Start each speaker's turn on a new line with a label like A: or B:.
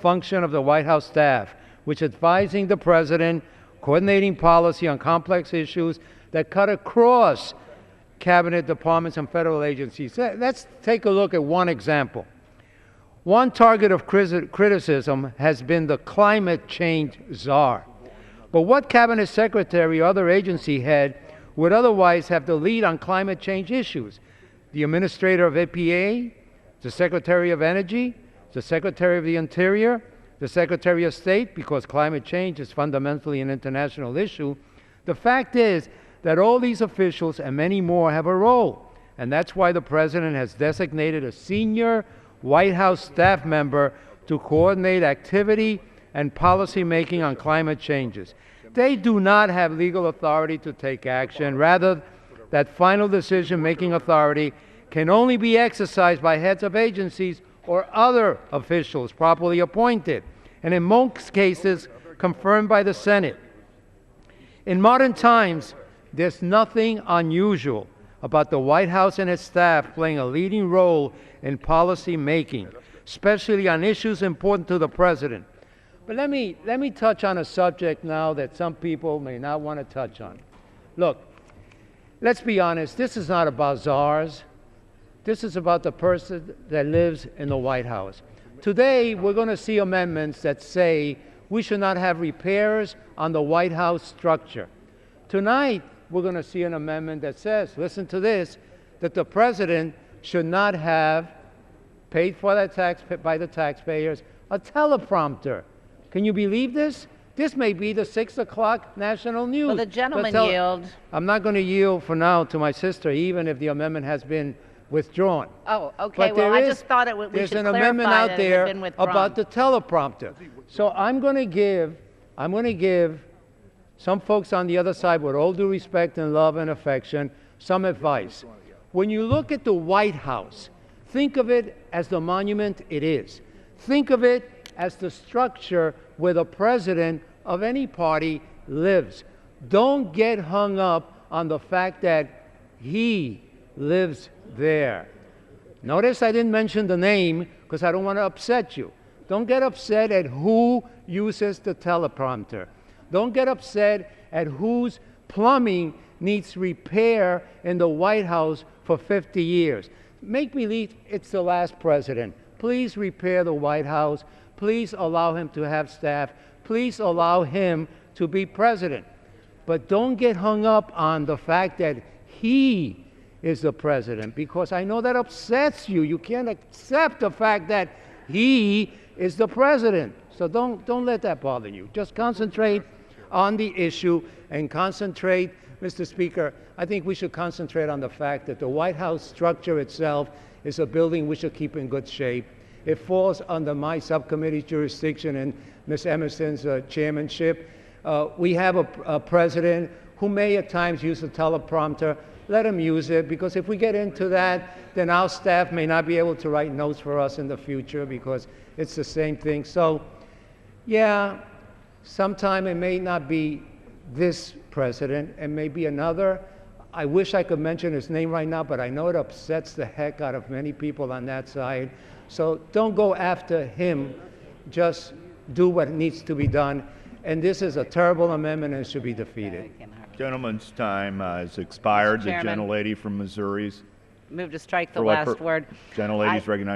A: function of the White House staff, which is advising the president, coordinating policy on complex issues that cut across cabinet departments and federal agencies. Let's take a look at one example. One target of criticism has been the climate change czar. But what cabinet secretary or other agency head would otherwise have the lead on climate change issues? The administrator of EPA, the Secretary of Energy, the Secretary of the Interior, the Secretary of State, because climate change is fundamentally an international issue. The fact is that all these officials and many more have a role, and that's why the President has designated a senior White House staff member to coordinate activity and policy making on climate changes. They do not have legal authority to take action. Rather, that final decision-making authority can only be exercised by heads of agencies or other officials properly appointed, and in most cases, confirmed by the Senate. In modern times, there's nothing unusual about the White House and its staff playing a leading role in policy making, especially on issues important to the President. But let me touch on a subject now that some people may not want to touch on. Look, let's be honest, this is not about czars. This is about the person that lives in the White House. Today, we're going to see amendments that say we should not have repairs on the White House structure. Tonight, we're going to see an amendment that says, listen to this, that the President should not have paid for by the taxpayers a teleprompter. Can you believe this? This may be the 6 o'clock national news.
B: Will the gentleman yield?
A: I'm not going to yield for now to my sister, even if the amendment has been withdrawn.
B: Oh, okay. Well, I just thought we should clarify
A: there's an amendment out there about the
B: withdrawn.
A: teleprompter. So I'm going to give some folks on the other side, with all due respect and love and affection, some advice. When you look at the White House, think of it as the monument it is. Think of it as the structure where the president of any party lives. Don't get hung up on the fact that he lives there. Notice I didn't mention the name because I don't want to upset you. Don't get upset at who uses the teleprompter. Don't get upset at whose plumbing needs repair in the White House for 50 years. Make believe it's the last president. Please repair the White House. Please allow him to have staff. Please allow him to be president. But don't get hung up on the fact that he is the president, because I know that upsets you. You can't accept the fact that he is the president. So don't let that bother you. Just concentrate on the issue and concentrate, Mr. Speaker, I think we should concentrate on the fact that the White House structure itself is a building we should keep in good shape. It falls under my subcommittee's jurisdiction and Ms. Emerson's chairmanship. We have a president who may at times use a teleprompter. Let him use it, because if we get into that, then our staff may not be able to write notes for us in the future, because it's the same thing. So, yeah, sometime it may not be this president, it may be another. I wish I could mention his name right now, but I know it upsets the heck out of many people on that side. So don't go after him. Just do what needs to be done. And this is a terrible amendment and should be defeated.
C: Gentleman's time has expired. The
B: Chairman,
C: gentlelady from Missouri's.
B: move to strike the last word.
C: Gentlelady's recognized.